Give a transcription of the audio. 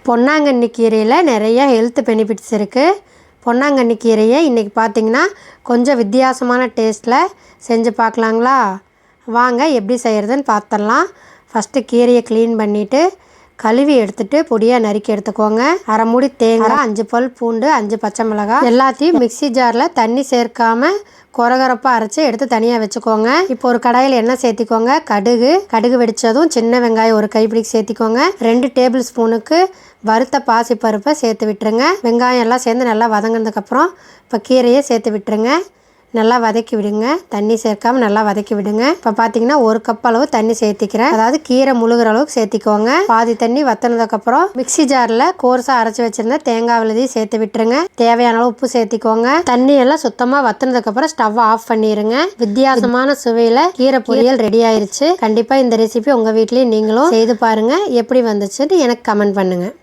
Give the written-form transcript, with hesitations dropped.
பொன்னாங்கண்ணி கீரையில் நிறைய health benefits இருக்குது. பொன்னாங்கண்ணி கீரையை இன்றைக்கி பார்த்திங்கன்னா கொஞ்சம் வித்தியாசமான டேஸ்ட்டில் செஞ்சு பார்க்கலாங்களா? வாங்க எப்படி செய்கிறதுன்னு பார்த்துடலாம். ஃபஸ்ட்டு கீரையை க்ளீன் பண்ணிவிட்டு கழுவி எடுத்துகிட்டு பொடியாக நறுக்கி எடுத்துக்கோங்க. அரை மூடி தேங்காய், 5 பல் பூண்டு, 5 பச்சை மிளகாய் எல்லாத்தையும் மிக்ஸி ஜாரில் தண்ணி சேர்க்காமல் கொரகொரப்பாக அரைச்சி எடுத்து தனியாக வச்சுக்கோங்க. இப்போ ஒரு கடாயில் எண்ணெய் சேர்த்திக்கோங்க. கடுகு வெடித்ததும் சின்ன வெங்காயம் ஒரு கைப்பிடிக்கு சேர்த்திக்கோங்க. 2 டேபிள் ஸ்பூனுக்கு வறுத்த பாசிப்பருப்பை சேர்த்து விட்டுருங்க. வெங்காயம் எல்லாம் சேர்ந்து நல்லா வதங்கினதுக்கப்புறம் இப்போ கீரையை சேர்த்து விட்டுருங்க. நல்லா வதக்கி விடுங்க. தண்ணி சேர்க்காமல் நல்லா வதக்கி விடுங்க. இப்போ பார்த்தீங்கன்னா 1 கப் அளவு தண்ணி சேர்த்திக்கிறேன். அதாவது கீரை முழுகிற அளவுக்கு சேர்த்திக்கோங்க. பாதி தண்ணி வற்றினதுக்கப்புறம் மிக்ஸி ஜாரில் கோர்ஸாக அரைச்சி வச்சுருந்த தேங்காய் விழுதி சேர்த்து விட்டுருங்க. தேவையான அளவு உப்பு சேர்த்திக்கோங்க. தண்ணி எல்லாம் சுத்தமாக வற்றினதுக்கப்புறம் ஸ்டவ் ஆஃப் பண்ணிடுங்க. வித்தியாசமான சுவையில் கீரை பொரியல் ரெடி ஆயிடுச்சு. கண்டிப்பாக இந்த ரெசிபி உங்கள் வீட்லேயும் நீங்களும் செய்து பாருங்கள். எப்படி வந்துச்சுன்னு எனக்கு கமெண்ட் பண்ணுங்கள்.